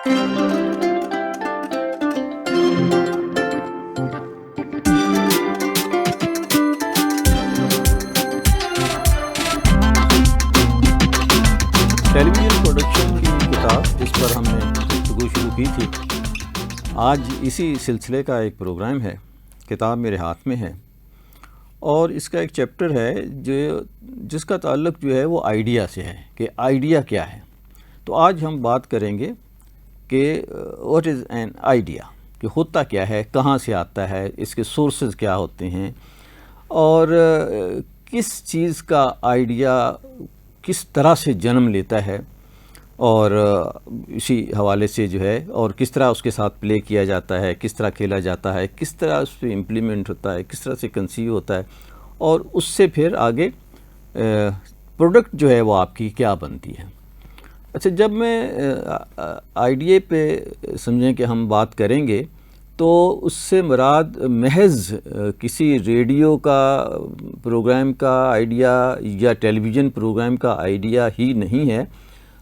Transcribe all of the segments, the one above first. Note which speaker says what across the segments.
Speaker 1: ٹیلی vision production کی کتاب جس پر ہم نے گفتگو شروع کی تھی، آج اسی سلسلے کا ایک پروگرام ہے۔ کتاب میرے ہاتھ میں ہے اور اس کا ایک چیپٹر ہے جس کا تعلق جو ہے وہ آئیڈیا سے ہے کہ آئیڈیا کیا ہے۔ تو آج ہم بات کریں گے کہ واٹ از این آئیڈیا، کہ ہوتا کیا ہے، کہاں سے آتا ہے، اس کے سورسز کیا ہوتے ہیں، اور کس چیز کا آئیڈیا کس طرح سے جنم لیتا ہے، اور اسی حوالے سے جو ہے اور کس طرح اس کے ساتھ پلے کیا جاتا ہے، کس طرح کھیلا جاتا ہے، کس طرح اس پہ امپلیمنٹ ہوتا ہے، کس طرح سے کنسیو ہوتا ہے، اور اس سے پھر آگے پروڈکٹ جو ہے وہ آپ کی کیا بنتی ہے۔ اچھا، جب میں آئیڈیا پہ سمجھیں کہ ہم بات کریں گے تو اس سے مراد محض کسی ریڈیو کا پروگرام کا آئیڈیا یا ٹیلی ویژن پروگرام کا آئیڈیا ہی نہیں ہے،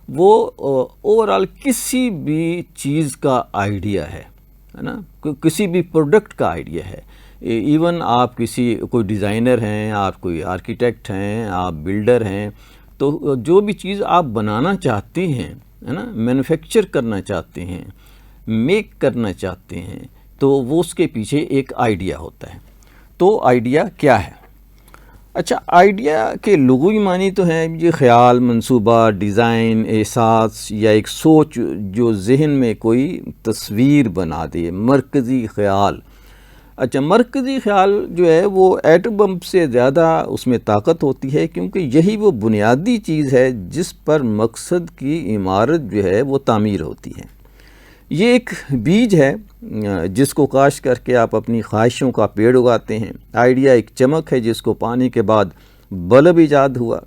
Speaker 1: وہ اوورآل کسی بھی چیز کا آئیڈیا ہے نا، کسی بھی پروڈکٹ کا آئیڈیا ہے۔ ایون آپ کوئی ڈیزائنر ہیں، آپ کوئی آرکیٹیکٹ ہیں، آپ بلڈر ہیں، تو جو بھی چیز آپ بنانا چاہتے ہیں ہے نا، مینوفیکچر کرنا چاہتے ہیں، میک کرنا چاہتے ہیں، تو وہ اس کے پیچھے ایک آئیڈیا ہوتا ہے۔ تو آئیڈیا کیا ہے؟ اچھا، آئیڈیا کے لغوی معنی تو ہیں یہ خیال، منصوبہ، ڈیزائن، احساس یا ایک سوچ جو ذہن میں کوئی تصویر بنا دے، مرکزی خیال۔ اچھا، مرکزی خیال جو ہے وہ ایٹم بم سے زیادہ اس میں طاقت ہوتی ہے، کیونکہ یہی وہ بنیادی چیز ہے جس پر مقصد کی عمارت جو ہے وہ تعمیر ہوتی ہے۔ یہ ایک بیج ہے جس کو کاشت کر کے آپ اپنی خواہشوں کا پیڑ اگاتے ہیں۔ آئیڈیا ایک چمک ہے جس کو پانے کے بعد بلب ایجاد ہوا۔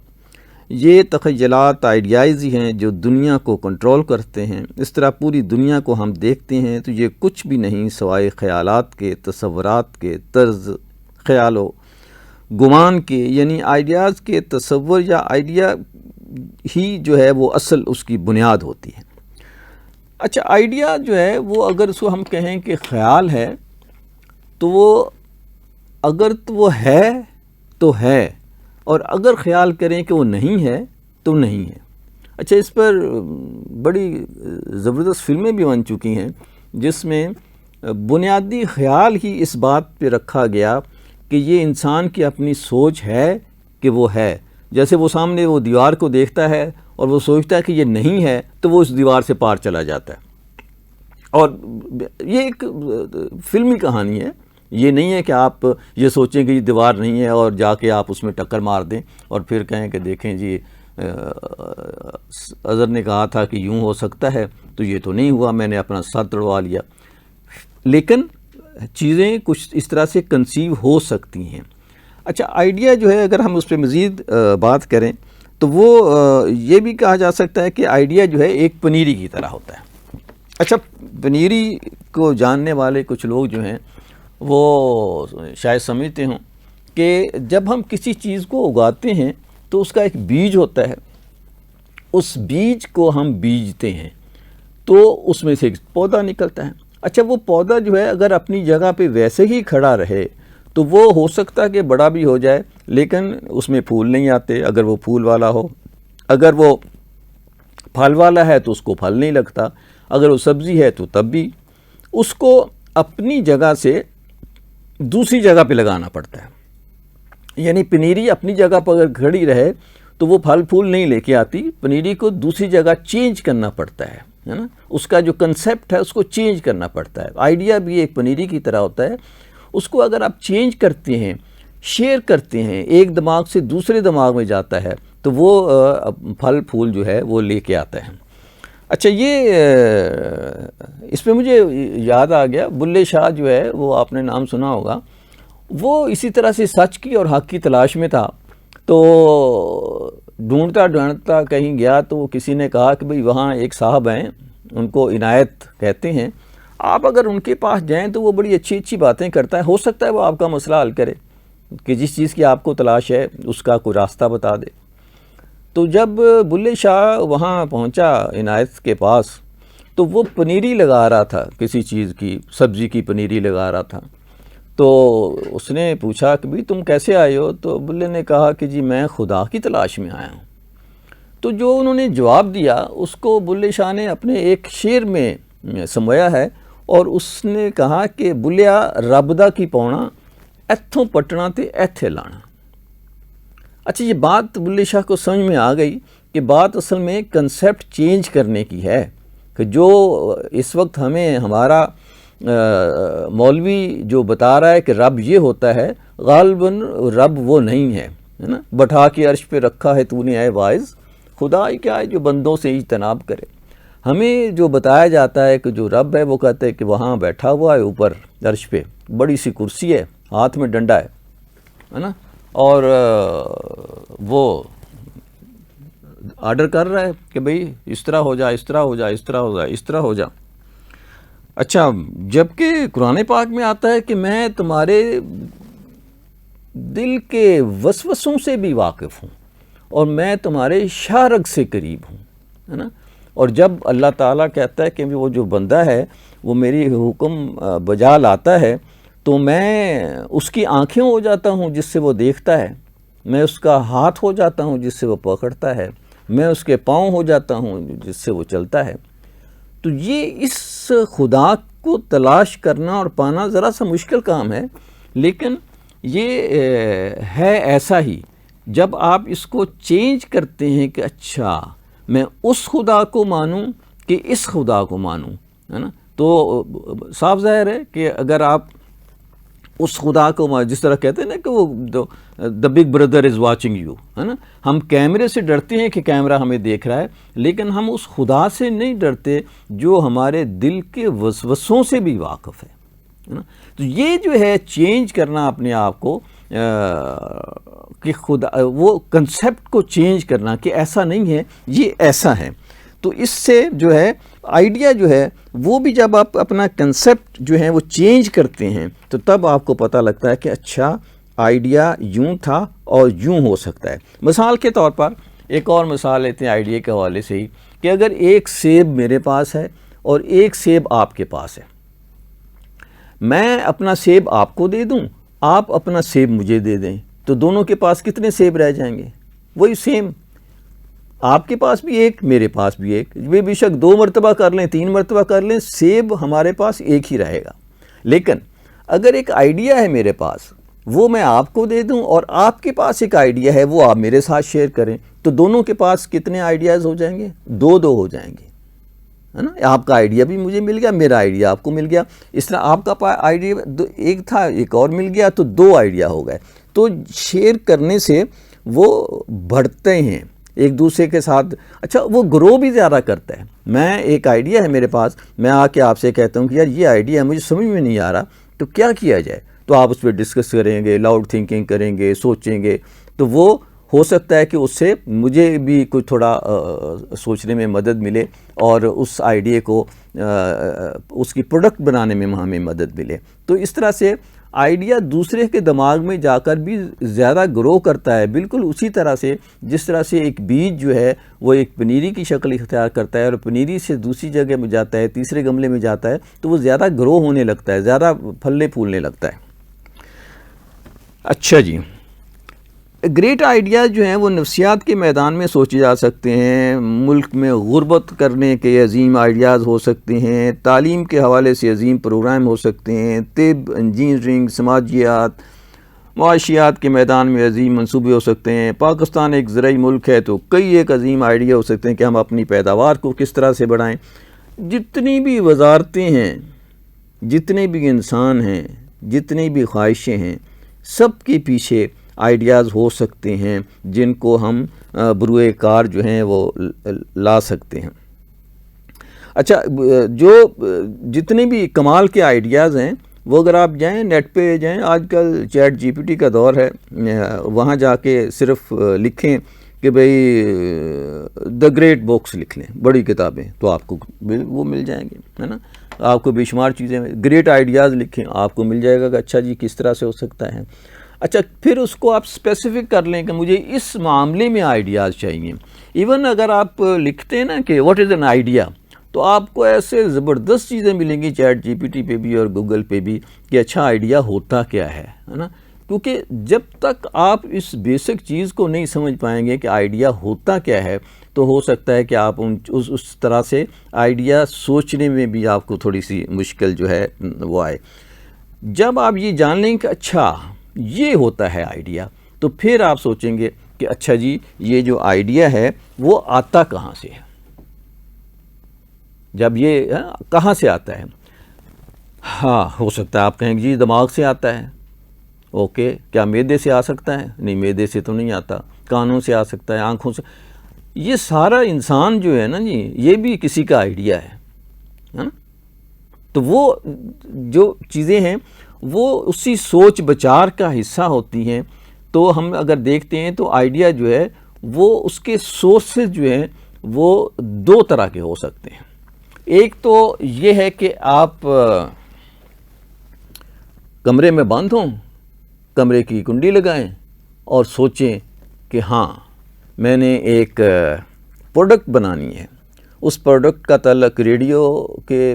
Speaker 1: یہ تخیلات آئیڈیائز ہی ہیں جو دنیا کو کنٹرول کرتے ہیں۔ اس طرح پوری دنیا کو ہم دیکھتے ہیں تو یہ کچھ بھی نہیں سوائے خیالات کے، تصورات کے، طرز خیال و گمان کے، یعنی آئیڈیاز کے تصور یا آئیڈیا ہی جو ہے وہ اصل اس کی بنیاد ہوتی ہے۔ اچھا، آئیڈیا جو ہے وہ اگر اس کو ہم کہیں کہ خیال ہے تو وہ اگر تو وہ ہے تو ہے، اور اگر خیال کریں کہ وہ نہیں ہے تو نہیں ہے۔ اچھا، اس پر بڑی زبردست فلمیں بھی بن چکی ہیں جس میں بنیادی خیال ہی اس بات پہ رکھا گیا کہ یہ انسان کی اپنی سوچ ہے کہ وہ ہے۔ جیسے وہ سامنے وہ دیوار کو دیکھتا ہے اور وہ سوچتا ہے کہ یہ نہیں ہے تو وہ اس دیوار سے پار چلا جاتا ہے۔ اور یہ ایک فلمی کہانی ہے، یہ نہیں ہے کہ آپ یہ سوچیں کہ یہ دیوار نہیں ہے اور جا کے آپ اس میں ٹکر مار دیں اور پھر کہیں کہ دیکھیں جی اظہر نے کہا تھا کہ یوں ہو سکتا ہے تو یہ تو نہیں ہوا، میں نے اپنا سر تڑوا لیا۔ لیکن چیزیں کچھ اس طرح سے کنسیو ہو سکتی ہیں۔ اچھا، آئیڈیا جو ہے اگر ہم اس پہ مزید بات کریں تو وہ یہ بھی کہا جا سکتا ہے کہ آئیڈیا جو ہے ایک پنیری کی طرح ہوتا ہے۔ اچھا، پنیری کو جاننے والے کچھ لوگ جو ہیں وہ شاید سمجھتے ہوں کہ جب ہم کسی چیز کو اگاتے ہیں تو اس کا ایک بیج ہوتا ہے، اس بیج کو ہم بیجتے ہیں تو اس میں سے ایک پودا نکلتا ہے۔ اچھا، وہ پودا جو ہے اگر اپنی جگہ پہ ویسے ہی کھڑا رہے تو وہ ہو سکتا ہے کہ بڑا بھی ہو جائے لیکن اس میں پھول نہیں آتے اگر وہ پھول والا ہو، اگر وہ پھل والا ہے تو اس کو پھل نہیں لگتا، اگر وہ سبزی ہے تو تب بھی اس کو اپنی جگہ سے دوسری جگہ پہ لگانا پڑتا ہے۔ یعنی پنیری اپنی جگہ پر اگر کھڑی رہے تو وہ پھل پھول نہیں لے کے آتی، پنیری کو دوسری جگہ چینج کرنا پڑتا ہے نا، اس کا جو کنسیپٹ ہے اس کو چینج کرنا پڑتا ہے۔ آئیڈیا بھی ایک پنیری کی طرح ہوتا ہے، اس کو اگر آپ چینج کرتے ہیں، شیئر کرتے ہیں، ایک دماغ سے دوسرے دماغ میں جاتا ہے تو وہ پھل پھول جو ہے وہ لے کے آتا ہے۔ اچھا، یہ اس پہ مجھے یاد آ گیا، بلے شاہ جو ہے وہ آپ نے نام سنا ہوگا، وہ اسی طرح سے سچ کی اور حق کی تلاش میں تھا، تو ڈھونڈتا ڈھونڈتا کہیں گیا تو کسی نے کہا کہ بھئی وہاں ایک صاحب ہیں، ان کو عنایت کہتے ہیں، آپ اگر ان کے پاس جائیں تو وہ بڑی اچھی اچھی باتیں کرتا ہے، ہو سکتا ہے وہ آپ کا مسئلہ حل کرے، کہ جس چیز کی آپ کو تلاش ہے اس کا کوئی راستہ بتا دے۔ تو جب بلے شاہ وہاں پہنچا عنایت کے پاس تو وہ پنیری لگا رہا تھا، کسی چیز کی، سبزی کی پنیری لگا رہا تھا. تو اس نے پوچھا کہ بھئی تم کیسے آئے ہو؟ تو بلے نے کہا کہ جی میں خدا کی تلاش میں آیا ہوں. تو جو انہوں نے جواب دیا اس کو بلے شاہ نے اپنے ایک شعر میں سمویا ہے، اور اس نے کہا کہ بلیا رب دا کی پاؤنا ایتھوں پٹنا تے ایتھے لانا. اچھا، یہ بات بلے شاہ کو سمجھ میں آ گئی کہ بات اصل میں کنسیپٹ چینج کرنے کی ہے، کہ جو اس وقت ہمیں ہمارا مولوی جو بتا رہا ہے کہ رب یہ ہوتا ہے، غالباً رب وہ نہیں ہے نا. بٹھا کے عرش پہ رکھا ہے تو نے اے واعظ، خدا ہی کیا ہے جو بندوں سے اجتناب کرے. ہمیں جو بتایا جاتا ہے کہ جو رب ہے وہ کہتے ہیں کہ وہاں بیٹھا ہوا ہے اوپر عرش پہ، بڑی سی کرسی ہے، ہاتھ میں ڈنڈا ہے نا، اور وہ آرڈر کر رہا ہے کہ بھئی اس طرح ہو جا، اس طرح ہو جا، اس طرح ہو جا، اس طرح ہو جا. اچھا، جبکہ قرآن پاک میں آتا ہے کہ میں تمہارے دل کے وسوسوں سے بھی واقف ہوں اور میں تمہارے شارگ سے قریب ہوں، ہے نا. اور جب اللہ تعالیٰ کہتا ہے کہ وہ جو بندہ ہے وہ میری حکم بجا لاتا ہے تو میں اس کی آنکھیں ہو جاتا ہوں جس سے وہ دیکھتا ہے، میں اس کا ہاتھ ہو جاتا ہوں جس سے وہ پکڑتا ہے، میں اس کے پاؤں ہو جاتا ہوں جس سے وہ چلتا ہے. تو یہ اس خدا کو تلاش کرنا اور پانا ذرا سا مشکل کام ہے، لیکن یہ ہے ایسا ہی. جب آپ اس کو چینج کرتے ہیں کہ اچھا میں اس خدا کو مانوں کہ اس خدا کو مانوں، ہے نا، تو صاف ظاہر ہے کہ اگر آپ اس خدا کو جس طرح کہتے ہیں نا کہ وہ the big brother is watching you, ہے نا، ہم کیمرے سے ڈرتے ہیں کہ کیمرہ ہمیں دیکھ رہا ہے، لیکن ہم اس خدا سے نہیں ڈرتے جو ہمارے دل کے وسوسوں سے بھی واقف ہے نا. تو یہ جو ہے چینج کرنا اپنے آپ کو کہ خدا، وہ کنسیپٹ کو چینج کرنا کہ ایسا نہیں ہے یہ ایسا ہے. تو اس سے جو ہے آئیڈیا جو ہے وہ بھی جب آپ اپنا کنسیپٹ جو ہے وہ چینج کرتے ہیں تو تب آپ کو پتہ لگتا ہے کہ اچھا آئیڈیا یوں تھا اور یوں ہو سکتا ہے. مثال کے طور پر ایک اور مثال لیتے ہیں آئیڈیا کے حوالے سے ہی، کہ اگر ایک سیب میرے پاس ہے اور ایک سیب آپ کے پاس ہے، میں اپنا سیب آپ کو دے دوں، آپ اپنا سیب مجھے دے دیں، تو دونوں کے پاس کتنے سیب رہ جائیں گے؟ وہی سیم. آپ کے پاس بھی ایک، میرے پاس بھی ایک، بے شک 2 مرتبہ کر لیں، 3 مرتبہ کر لیں، سیب ہمارے پاس ایک ہی رہے گا. لیکن اگر ایک آئیڈیا ہے میرے پاس، وہ میں آپ کو دے دوں، اور آپ کے پاس ایک آئیڈیا ہے وہ آپ میرے ساتھ شیئر کریں، تو دونوں کے پاس کتنے آئیڈیاز ہو جائیں گے؟ 2 ہو جائیں گے، ہے نا. آپ کا آئیڈیا بھی مجھے مل گیا، میرا آئیڈیا آپ کو مل گیا. اس طرح آپ کا آئیڈیا ایک تھا، ایک اور مل گیا، تو 2 آئیڈیا ہو گئے. تو شیئر کرنے سے وہ بڑھتے ہیں ایک دوسرے کے ساتھ. اچھا، وہ گرو بھی زیادہ کرتا ہے. میں ایک آئیڈیا ہے میرے پاس، میں آ کے آپ سے کہتا ہوں کہ یار یہ آئیڈیا مجھے سمجھ میں نہیں آ رہا، تو کیا کیا جائے؟ تو آپ اس پہ ڈسکس کریں گے، لاؤڈ تھنکنگ کریں گے، سوچیں گے، تو وہ ہو سکتا ہے کہ اس سے مجھے بھی کچھ تھوڑا سوچنے میں مدد ملے، اور اس آئیڈیا کو اس کی پروڈکٹ بنانے میں ہمیں مدد ملے. تو اس طرح سے آئیڈیا دوسرے کے دماغ میں جا کر بھی زیادہ گرو کرتا ہے، بالکل اسی طرح سے جس طرح سے ایک بیج جو ہے وہ ایک پنیری کی شکل اختیار کرتا ہے، اور پنیری سے دوسری جگہ میں جاتا ہے، تیسرے گملے میں جاتا ہے، تو وہ زیادہ گرو ہونے لگتا ہے، زیادہ پھلنے پھولنے لگتا ہے. اچھا جی، گریٹ آئیڈیاز جو ہیں وہ نفسیات کے میدان میں سوچے جا سکتے ہیں، ملک میں غربت کرنے کے عظیم آئیڈیاز ہو سکتے ہیں، تعلیم کے حوالے سے عظیم پروگرام ہو سکتے ہیں، طب، انجینئرنگ، سماجیات، معاشیات کے میدان میں عظیم منصوبے ہو سکتے ہیں. پاکستان ایک زرعی ملک ہے تو کئی ایک عظیم آئیڈیا ہو سکتے ہیں کہ ہم اپنی پیداوار کو کس طرح سے بڑھائیں. جتنی بھی وزارتیں ہیں، جتنے بھی انسان ہیں، جتنی بھی خواہشیں ہیں، سب کے پیچھے آئیڈیاز ہو سکتے ہیں جن کو ہم بروئے کار جو ہیں وہ لا سکتے ہیں. اچھا، جو جتنے بھی کمال کے آئیڈیاز ہیں وہ اگر آپ جائیں نیٹ پہ جائیں، آج کل چیٹ جی پی ٹی کا دور ہے، وہاں جا کے صرف لکھیں کہ بھئی دا گریٹ بکس لکھ لیں، بڑی کتابیں، تو آپ کو وہ مل جائیں گے، ہے نا. آپ کو بے شمار چیزیں، گریٹ آئیڈیاز لکھیں، آپ کو مل جائے گا کہ اچھا جی کس طرح سے ہو سکتا ہے. اچھا، پھر اس کو آپ اسپیسیفک کر لیں کہ مجھے اس معاملے میں آئیڈیاز چاہیے. ایون اگر آپ لکھتے ہیں نا کہ واٹ از این آئیڈیا، تو آپ کو ایسے زبردست چیزیں ملیں گی چیٹ جی پی ٹی پہ بھی اور گوگل پہ بھی کہ اچھا آئیڈیا ہوتا کیا ہے نا. کیونکہ جب تک آپ اس بیسک چیز کو نہیں سمجھ پائیں گے کہ آئیڈیا ہوتا کیا ہے تو ہو سکتا ہے کہ آپ اس طرح سے آئیڈیا سوچنے میں بھی آپ کو تھوڑی سی مشکل جو ہے وہ آئے. جب آپ یہ جان لیں کہ اچھا یہ ہوتا ہے آئیڈیا تو پھر آپ سوچیں گے کہ اچھا جی یہ جو آئیڈیا ہے وہ آتا کہاں سے ہے. جب یہ کہاں سے آتا ہے، ہاں ہو سکتا ہے آپ کہیں گے جی دماغ سے آتا ہے. اوکے، کیا معدے سے آ سکتا ہے؟ نہیں، معدے سے تو نہیں آتا. کانوں سے آ سکتا ہے، آنکھوں سے. یہ سارا انسان جو ہے نا جی یہ بھی کسی کا آئیڈیا ہے نا. تو وہ جو چیزیں ہیں وہ اسی سوچ بچار کا حصہ ہوتی ہیں. تو ہم اگر دیکھتے ہیں تو آئیڈیا جو ہے وہ اس کے سورسز جو ہیں وہ دو طرح کے ہو سکتے ہیں. ایک تو یہ ہے کہ آپ کمرے میں بند ہوں، کمرے کی کنڈی لگائیں اور سوچیں کہ ہاں میں نے ایک پروڈکٹ بنانی ہے. اس پروڈکٹ کا تعلق ریڈیو کے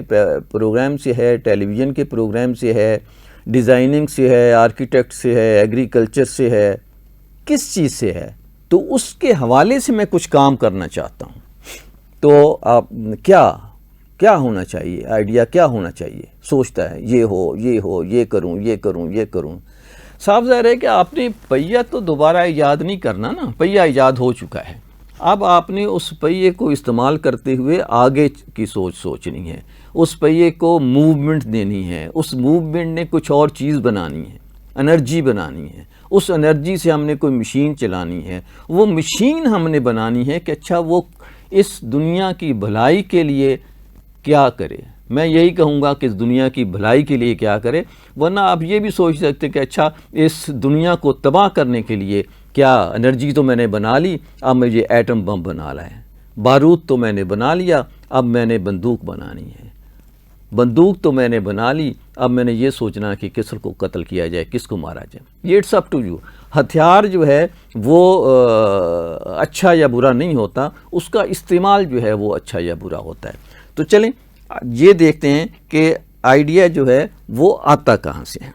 Speaker 1: پروگرام سے ہے، ٹیلی ویژن کے پروگرام سے ہے، ڈیزائننگ سے ہے، آرکیٹیکٹ سے ہے، ایگریکلچر سے ہے، کس چیز سے ہے. تو اس کے حوالے سے میں کچھ کام کرنا چاہتا ہوں. تو آپ کیا ہونا چاہیے، آئیڈیا کیا ہونا چاہیے. سوچتا ہے یہ ہو، یہ کروں، یہ کروں، یہ کروں. صاف ظاہر ہے کہ آپ نے پہیہ تو دوبارہ ایجاد نہیں کرنا نا، پہیہ ایجاد ہو چکا ہے. اب آپ نے اس پہیے کو استعمال کرتے ہوئے آگے کی سوچنی ہے، اس پہیے کو موومنٹ دینی ہے. اس موومنٹ نے کچھ اور چیز بنانی ہے، انرجی بنانی ہے. اس انرجی سے ہم نے کوئی مشین چلانی ہے. وہ مشین ہم نے بنانی ہے کہ اچھا وہ اس دنیا کی بھلائی کے لیے کیا کرے. میں یہی کہوں گا کہ اس دنیا کی بھلائی کے لیے کیا کرے. ورنہ آپ یہ بھی سوچ سکتے کہ اچھا اس دنیا کو تباہ کرنے کے لیے کیا انرجی تو میں نے بنا لی، اب مجھے ایٹم بم بنا لا ہے. بارود تو میں نے بنا لیا، اب میں نے بندوق بنانی ہے. بندوق تو میں نے بنا لی، اب میں نے یہ سوچنا کہ کس کو قتل کیا جائے، کس کو مارا جائے. یہ اٹس اپ ٹو یو. ہتھیار جو ہے وہ اچھا یا برا نہیں ہوتا، اس کا استعمال جو ہے وہ اچھا یا برا ہوتا ہے. تو چلیں یہ دیکھتے ہیں کہ آئیڈیا جو ہے وہ آتا کہاں سے ہے.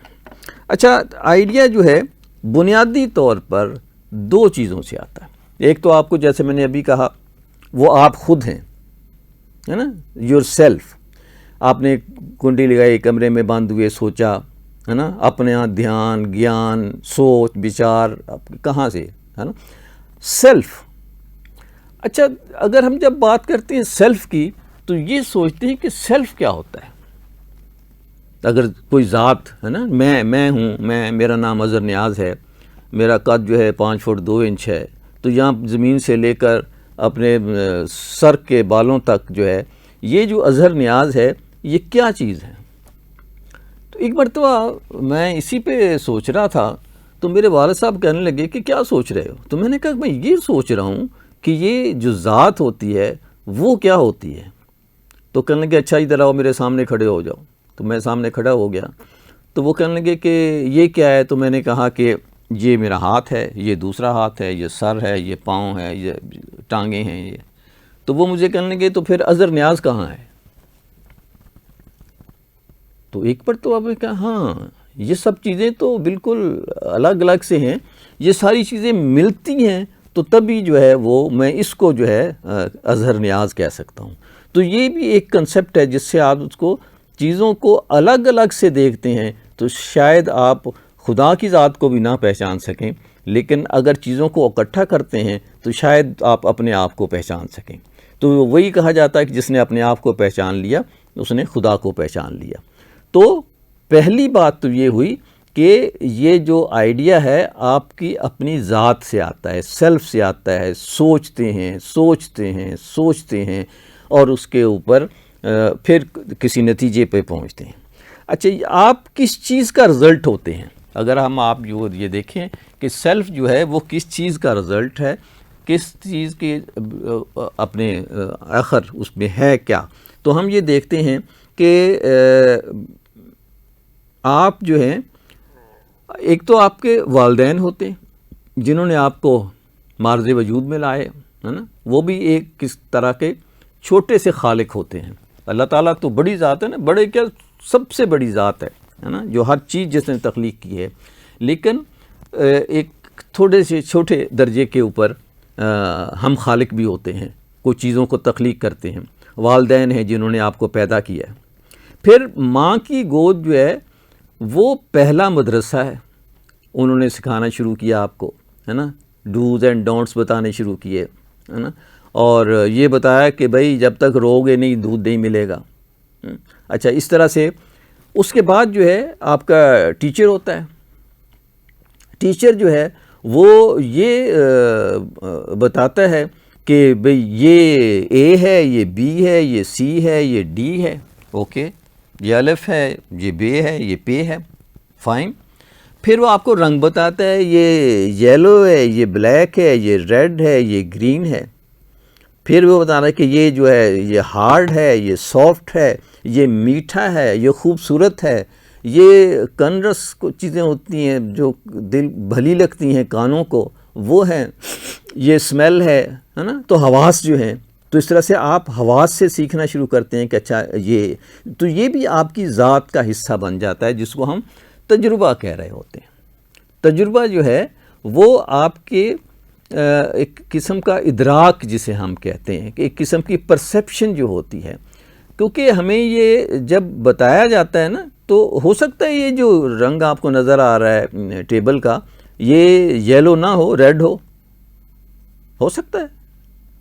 Speaker 1: اچھا آئیڈیا جو ہے بنیادی طور پر دو چیزوں سے آتا ہے. ایک تو آپ کو جیسے میں نے ابھی کہا وہ آپ خود ہیں، ہے نا، یور سیلف. آپ نے کنڈی لگائی، کمرے میں بند ہوئے، سوچا، ہے نا، اپنے ہاں دھیان، گیان، سوچ بچار کہاں سے، ہے نا، سیلف. اچھا اگر ہم جب بات کرتے ہیں سیلف کی تو یہ سوچتے ہیں کہ سیلف کیا ہوتا ہے. اگر کوئی ذات ہے نا، میں ہوں، میرا نام اظہر نیاز ہے، میرا قد جو ہے 5 فٹ 2 انچ ہے، تو یہاں زمین سے لے کر اپنے سر کے بالوں تک جو ہے یہ جو اظہر نیاز ہے یہ کیا چیز ہے. تو ایک مرتبہ میں اسی پہ سوچ رہا تھا تو میرے والد صاحب کہنے لگے کہ کیا سوچ رہے ہو. تو میں نے کہا میں یہ سوچ رہا ہوں کہ یہ جو ذات ہوتی ہے وہ کیا ہوتی ہے. تو کہنے لگے اچھا ادھر آؤ، میرے سامنے کھڑے ہو جاؤ. تو میں سامنے کھڑا ہو گیا. تو وہ کہنے لگے کہ یہ کیا ہے. تو میں نے کہا کہ یہ میرا ہاتھ ہے، یہ دوسرا ہاتھ ہے، یہ سر ہے، یہ پاؤں ہے، یہ ٹانگیں ہیں یہ. تو وہ مجھے کہنے لگے تو پھر اظہر نیاز کہاں ہے. تو ایک پر تو آپ نے کہا ہاں یہ سب چیزیں تو بالکل الگ الگ سے ہیں، یہ ساری چیزیں ملتی ہیں تو تبھی جو ہے وہ میں اس کو جو ہے اظہر نیاز کہہ سکتا ہوں. تو یہ بھی ایک کنسیپٹ ہے جس سے آپ اس کو چیزوں کو الگ الگ سے دیکھتے ہیں تو شاید آپ خدا کی ذات کو بھی نہ پہچان سکیں، لیکن اگر چیزوں کو اکٹھا کرتے ہیں تو شاید آپ اپنے آپ کو پہچان سکیں. تو وہی کہا جاتا ہے کہ جس نے اپنے آپ کو پہچان لیا اس نے خدا کو پہچان لیا. تو پہلی بات تو یہ ہوئی کہ یہ جو آئیڈیا ہے آپ کی اپنی ذات سے آتا ہے، سیلف سے آتا ہے. سوچتے ہیں اور اس کے اوپر پھر کسی نتیجے پہ پہنچتے ہیں. اچھا آپ کس چیز کا رزلٹ ہوتے ہیں؟ اگر آپ یہ دیکھیں کہ سیلف جو ہے وہ کس چیز کا رزلٹ ہے، کس چیز کے اپنے آخر اس میں ہے کیا. تو ہم یہ دیکھتے ہیں کہ آپ جو ہیں ایک تو آپ کے والدین ہوتے ہیں جنہوں نے آپ کو معرض وجود میں لائے، ہے نا، وہ بھی ایک کس طرح کے چھوٹے سے خالق ہوتے ہیں. اللہ تعالیٰ تو بڑی ذات ہے نا، بڑے کیا سب سے بڑی ذات ہے نا، جو ہر چیز جس نے تخلیق کی ہے، لیکن ایک تھوڑے سے چھوٹے درجے کے اوپر ہم خالق بھی ہوتے ہیں، کوئی چیزوں کو تخلیق کرتے ہیں. والدین ہیں جنہوں نے آپ کو پیدا کیا ہے. پھر ماں کی گود جو ہے وہ پہلا مدرسہ ہے. انہوں نے سکھانا شروع کیا آپ کو، ہے نا، ڈوز اینڈ ڈونٹس بتانے شروع کیے، ہے نا، اور یہ بتایا کہ بھئی جب تک رو گے نہیں دودھ نہیں ملے گا. اچھا، اس طرح سے اس کے بعد جو ہے آپ کا ٹیچر ہوتا ہے. ٹیچر جو ہے وہ یہ بتاتا ہے کہ بھئی یہ اے ہے، یہ بی ہے، یہ سی ہے، یہ ڈی ہے. اوکے، یہ الف ہے، یہ بے ہے، یہ پے ہے. فائن. پھر وہ آپ کو رنگ بتاتا ہے، یہ یلو ہے، یہ بلیک ہے، یہ ریڈ ہے، یہ گرین ہے. پھر وہ بتا رہا ہے کہ یہ جو ہے یہ ہارڈ ہے، یہ سافٹ ہے، یہ میٹھا ہے، یہ خوبصورت ہے. یہ کنرس چیزیں ہوتی ہیں جو دل بھلی لگتی ہیں کانوں کو، وہ ہیں. یہ اسمیل ہے نا. تو حواس جو ہیں، تو اس طرح سے آپ حواس سے سیکھنا شروع کرتے ہیں کہ اچھا یہ تو یہ بھی آپ کی ذات کا حصہ بن جاتا ہے، جس کو ہم تجربہ کہہ رہے ہوتے ہیں. تجربہ جو ہے وہ آپ کے ایک قسم کا ادراک جسے ہم کہتے ہیں، کہ ایک قسم کی پرسیپشن جو ہوتی ہے. کیونکہ ہمیں یہ جب بتایا جاتا ہے نا، تو ہو سکتا ہے یہ جو رنگ آپ کو نظر آ رہا ہے ٹیبل کا، یہ یلو نہ ہو، ریڈ ہو سکتا ہے.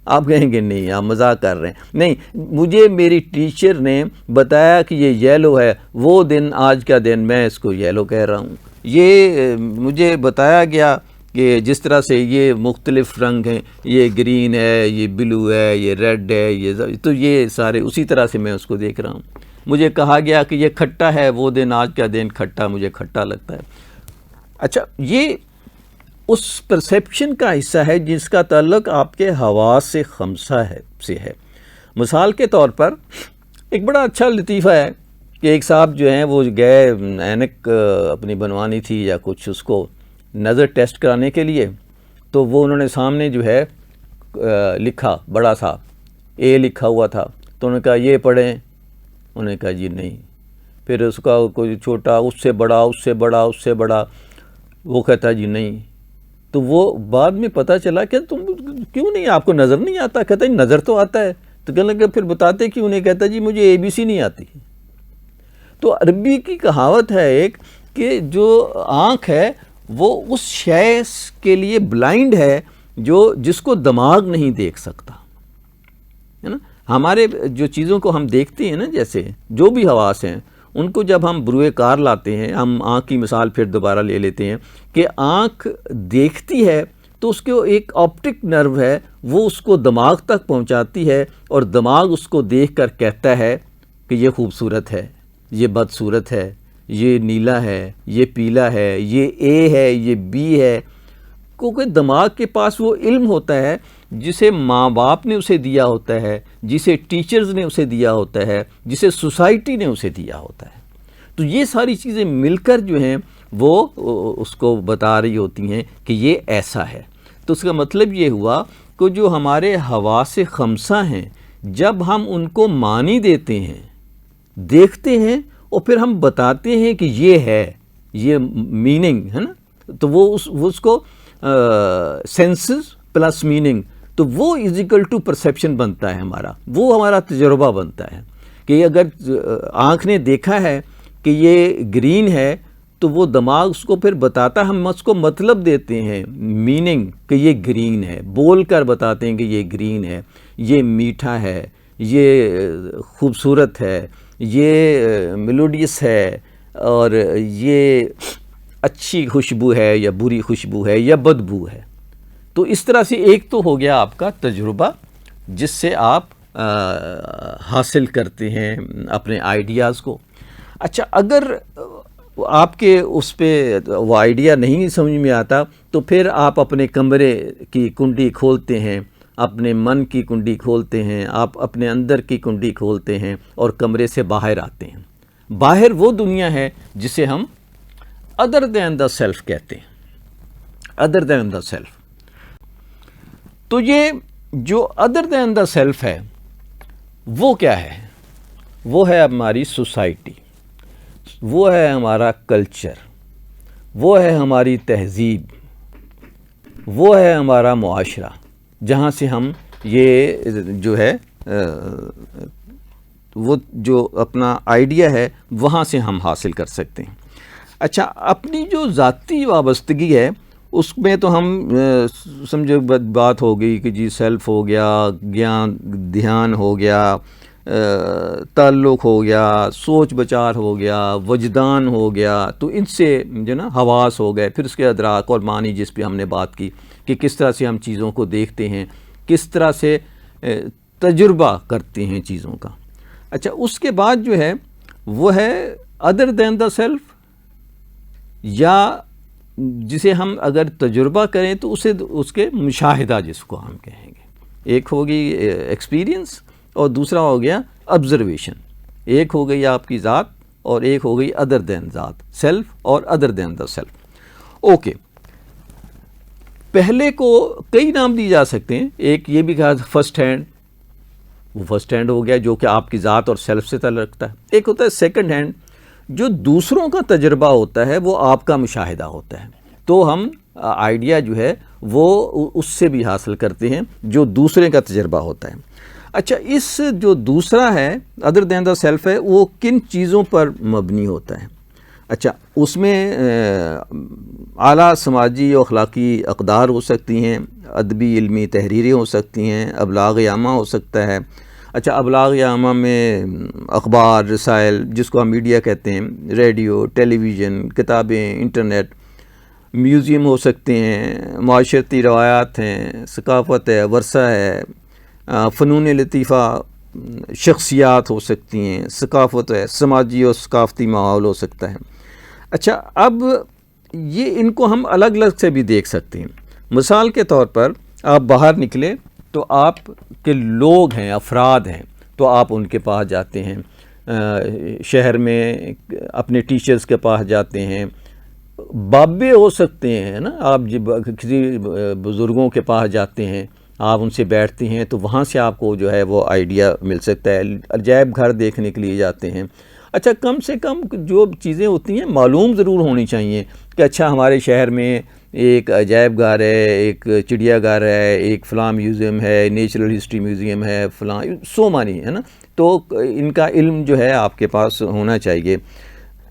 Speaker 1: آپ کہیں گے نہیں، آپ مذاق کر رہے ہیں. نہیں، مجھے میری ٹیچر نے بتایا کہ یہ یلو ہے، وہ دن آج کا دن میں اس کو یلو کہہ رہا ہوں. یہ مجھے بتایا گیا کہ جس طرح سے یہ مختلف رنگ ہیں، یہ گرین ہے، یہ بلو ہے، یہ ریڈ ہے، تو یہ سارے اسی طرح سے میں اس کو دیکھ رہا ہوں. مجھے کہا گیا کہ یہ کھٹا ہے، وہ دن آج کا دن کھٹا مجھے کھٹا لگتا ہے. اچھا، یہ اس پرسیپشن کا حصہ ہے جس کا تعلق آپ کے حواس خمسہ سے ہے. مثال کے طور پر ایک بڑا اچھا لطیفہ ہے کہ ایک صاحب جو ہیں وہ گئے اینک اپنی بنوانی تھی یا کچھ، اس کو نظر ٹیسٹ کرانے کے لیے. تو وہ انہوں نے سامنے جو ہے لکھا، بڑا سا اے لکھا ہوا تھا. تو انہوں نے کہا یہ پڑھیں. انہوں نے کہا جی نہیں. پھر اس کا کوئی چھوٹا، اس سے بڑا، اس سے بڑا، اس سے بڑا، وہ کہتا جی نہیں. تو وہ بعد میں پتہ چلا کہ تم کیوں نہیں، آپ کو نظر نہیں آتا؟ کہتا جی نظر تو آتا ہے. تو کہنے لگا پھر بتاتے کیوں نہیں؟ کہتا جی مجھے ABC نہیں آتی. تو عربی کی کہاوت ہے ایک کہ جو آنکھ ہے وہ اس شے کے لیے بلائنڈ ہے جس کو دماغ نہیں دیکھ سکتا، ہے نا. ہمارے جو چیزوں کو ہم دیکھتے ہیں نا، جیسے جو بھی حواس ہیں، ان کو جب ہم بروئے کار لاتے ہیں، ہم آنکھ کی مثال پھر دوبارہ لے لیتے ہیں کہ آنکھ دیکھتی ہے تو اس کو ایک آپٹک نرو ہے، وہ اس کو دماغ تک پہنچاتی ہے، اور دماغ اس کو دیکھ کر کہتا ہے کہ یہ خوبصورت ہے، یہ بدصورت ہے، یہ نیلا ہے، یہ پیلا ہے، یہ اے ہے، یہ بی ہے. کیونکہ دماغ کے پاس وہ علم ہوتا ہے جسے ماں باپ نے اسے دیا ہوتا ہے، جسے ٹیچرز نے اسے دیا ہوتا ہے، جسے سوسائٹی نے اسے دیا ہوتا ہے. تو یہ ساری چیزیں مل کر جو ہیں وہ اس کو بتا رہی ہوتی ہیں کہ یہ ایسا ہے. تو اس کا مطلب یہ ہوا کہ جو ہمارے حواس خمسہ ہیں، جب ہم ان کو معنی دیتے ہیں، دیکھتے ہیں، اور پھر ہم بتاتے ہیں کہ یہ ہے، یہ میننگ ہے نا. تو وہ اس کو سینسز پلس میننگ، تو وہ از ایکول ٹو پرسیپشن بنتا ہے ہمارا، وہ ہمارا تجربہ بنتا ہے. کہ اگر آنکھ نے دیکھا ہے کہ یہ گرین ہے، تو وہ دماغ اس کو پھر بتاتا، ہم اس کو مطلب دیتے ہیں، میننگ، کہ یہ گرین ہے، بول کر بتاتے ہیں کہ یہ گرین ہے، یہ میٹھا ہے، یہ خوبصورت ہے، یہ میلوڈیس ہے، اور یہ اچھی خوشبو ہے یا بری خوشبو ہے یا بدبو ہے. تو اس طرح سے ایک تو ہو گیا آپ کا تجربہ، جس سے آپ حاصل کرتے ہیں اپنے آئیڈیاز کو. اچھا، اگر آپ کے اس پہ وہ آئیڈیا نہیں سمجھ میں آتا، تو پھر آپ اپنے کمرے کی کنڈی کھولتے ہیں، اپنے من کی کنڈی کھولتے ہیں، آپ اپنے اندر کی کنڈی کھولتے ہیں، اور کمرے سے باہر آتے ہیں. باہر وہ دنیا ہے جسے ہم ادر دین دا سیلف کہتے ہیں، ادر دین دا سیلف. تو یہ جو ادر دین دا سیلف ہے، وہ کیا ہے؟ وہ ہے ہماری سوسائٹی، وہ ہے ہمارا کلچر، وہ ہے ہماری تہذیب، وہ ہے ہمارا معاشرہ، جہاں سے ہم یہ جو ہے وہ جو اپنا آئیڈیا ہے وہاں سے ہم حاصل کر سکتے ہیں۔ اچھا، اپنی جو ذاتی وابستگی ہے اس میں تو ہم سمجھو بات ہو گئی کہ جی سیلف ہو گیا، گیان دھیان ہو گیا، تعلق ہو گیا، سوچ بچار ہو گیا، وجدان ہو گیا، تو ان سے جو نا حواس ہو گئے، پھر اس کے ادراک اور معنی جس پہ ہم نے بات کی کہ کس طرح سے ہم چیزوں کو دیکھتے ہیں، کس طرح سے تجربہ کرتے ہیں چیزوں کا۔ اچھا، اس کے بعد جو ہے وہ ہے ادر دین دا سیلف، یا جسے ہم اگر تجربہ کریں تو اسے اس کے مشاہدہ جس کو ہم کہیں گے۔ ایک ہوگی ایکسپیرینس اور دوسرا ہو گیا آبزرویشن۔ ایک ہو گئی آپ کی ذات اور ایک ہو گئی ادر دین ذات، سیلف اور other then the self. Okay, پہلے کو کئی نام دی جا سکتے ہیں۔ ایک یہ بھی کہا فرسٹ ہینڈ، وہ فرسٹ ہینڈ ہو گیا جو کہ آپ کی ذات اور سیلف سے تعلق رکھتا ہے۔ ایک ہوتا ہے سیکنڈ ہینڈ، جو دوسروں کا تجربہ ہوتا ہے، وہ آپ کا مشاہدہ ہوتا ہے، تو ہم آئیڈیا جو ہے وہ اس سے بھی حاصل کرتے ہیں جو دوسرے کا تجربہ ہوتا ہے۔ اچھا، اس جو دوسرا ہے ادر دین دا سیلف ہے، وہ کن چیزوں پر مبنی ہوتا ہے؟ اچھا، اس میں اعلیٰ سماجی و اخلاقی اقدار ہو سکتی ہیں، ادبی علمی تحریریں ہو سکتی ہیں، ابلاغ عامہ ہو سکتا ہے۔ اچھا، ابلاغ عامہ میں اخبار، رسائل جس کو ہم میڈیا کہتے ہیں، ریڈیو، ٹیلی ویژن، کتابیں، انٹرنیٹ، میوزیم ہو سکتے ہیں، معاشرتی روایات ہیں، ثقافت ہے، ورثہ ہے، فنون لطیفہ، شخصیات ہو سکتی ہیں، ثقافت ہے، سماجی اور ثقافتی ماحول ہو سکتا ہے۔ اچھا، اب یہ ان کو ہم الگ الگ سے بھی دیکھ سکتے ہیں۔ مثال کے طور پر آپ باہر نکلے تو آپ کے لوگ ہیں، افراد ہیں، تو آپ ان کے پاس جاتے ہیں، شہر میں اپنے ٹیچرز کے پاس جاتے ہیں، بابے ہو سکتے ہیں نا، آپ کسی بزرگوں کے پاس جاتے ہیں، آپ ان سے بیٹھتے ہیں تو وہاں سے آپ کو جو ہے وہ آئیڈیا مل سکتا ہے۔ عجائب گھر دیکھنے کے لیے جاتے ہیں۔ اچھا، کم سے کم جو چیزیں ہوتی ہیں معلوم ضرور ہونی چاہیے کہ اچھا ہمارے شہر میں ایک عجائب گھر ہے، ایک چڑیا گھر ہے، ایک فلاں میوزیم ہے، نیچرل ہسٹری میوزیم ہے، فلاں سو مانی ہے نا، تو ان کا علم جو ہے آپ کے پاس ہونا چاہیے۔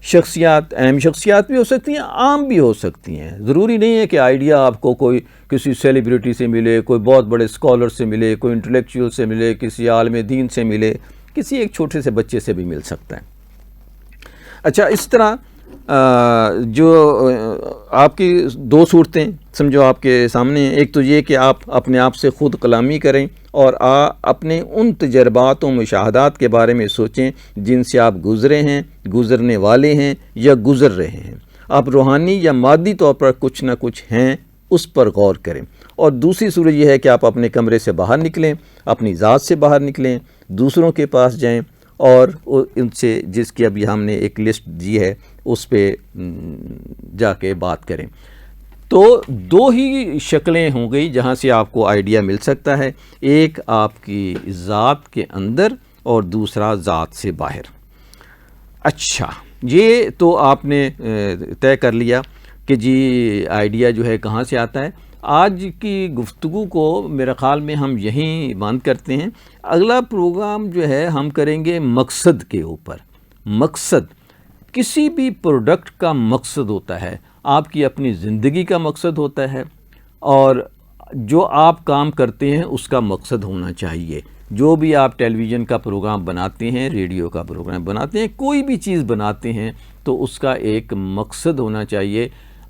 Speaker 1: شخصیات، اہم شخصیات بھی ہو سکتی ہیں، عام بھی ہو سکتی ہیں۔ ضروری نہیں ہے کہ آئیڈیا آپ کو کوئی کسی سیلیبریٹی سے ملے، کوئی بہت بڑے اسکالر سے ملے، کوئی انٹلیکچوئل سے ملے، کسی عالم دین سے ملے، کسی ایک چھوٹے سے بچے سے بھی مل سکتا ہے۔ اچھا، اس طرح جو آپ کی دو صورتیں سمجھو آپ کے سامنے ہیں۔ ایک تو یہ کہ آپ اپنے آپ سے خود کلامی کریں اور اپنے ان تجربات و مشاہدات کے بارے میں سوچیں جن سے آپ گزرے ہیں، گزرنے والے ہیں یا گزر رہے ہیں۔ آپ روحانی یا مادی طور پر کچھ نہ کچھ ہیں، اس پر غور کریں۔ اور دوسری صورت یہ ہے کہ آپ اپنے کمرے سے باہر نکلیں، اپنی ذات سے باہر نکلیں، دوسروں کے پاس جائیں اور ان سے جس کی ابھی ہم نے ایک لسٹ دی ہے اس پہ جا کے بات کریں۔ تو دو ہی شکلیں ہوں گئی جہاں سے آپ کو آئیڈیا مل سکتا ہے، ایک آپ کی ذات کے اندر اور دوسرا ذات سے باہر۔ اچھا، یہ تو آپ نے طے کر لیا کہ جی آئیڈیا جو ہے کہاں سے آتا ہے۔ آج کی گفتگو کو میرے خیال میں ہم یہیں بند کرتے ہیں۔ اگلا پروگرام جو ہے ہم کریں گے مقصد کے اوپر۔ مقصد، کسی بھی پروڈکٹ کا مقصد ہوتا ہے، آپ کی اپنی زندگی کا مقصد ہوتا ہے، اور جو آپ کام کرتے ہیں اس کا مقصد ہونا چاہیے۔ جو بھی آپ ٹیلی ویژن کا پروگرام بناتے ہیں، ریڈیو کا پروگرام بناتے ہیں، کوئی بھی چیز بناتے ہیں تو اس کا ایک مقصد ہونا چاہیے۔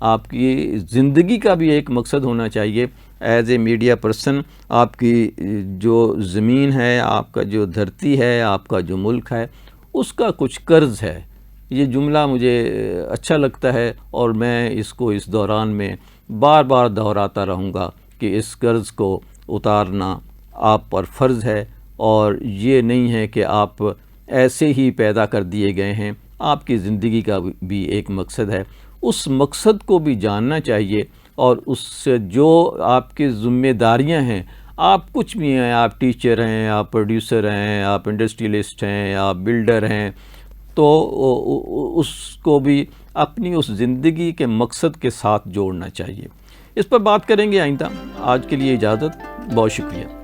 Speaker 1: آپ کی زندگی کا بھی ایک مقصد ہونا چاہیے۔ ایز اے میڈیا پرسن، آپ کی جو زمین ہے، آپ کا جو دھرتی ہے، آپ کا جو ملک ہے، اس کا کچھ قرض ہے۔ یہ جملہ مجھے اچھا لگتا ہے اور میں اس کو اس دوران میں بار بار دہراتا رہوں گا کہ اس قرض کو اتارنا آپ پر فرض ہے، اور یہ نہیں ہے کہ آپ ایسے ہی پیدا کر دیے گئے ہیں۔ آپ کی زندگی کا بھی ایک مقصد ہے، اس مقصد کو بھی جاننا چاہیے، اور اس سے جو آپ کی ذمہ داریاں ہیں آپ کچھ بھی ہیں، آپ ٹیچر ہیں، آپ پروڈیوسر ہیں، آپ انڈسٹریلسٹ ہیں، آپ بلڈر ہیں، تو اس کو بھی اپنی اس زندگی کے مقصد کے ساتھ جوڑنا چاہیے۔ اس پر بات کریں گے آئندہ۔ آج کے لیے اجازت، بہت شکریہ۔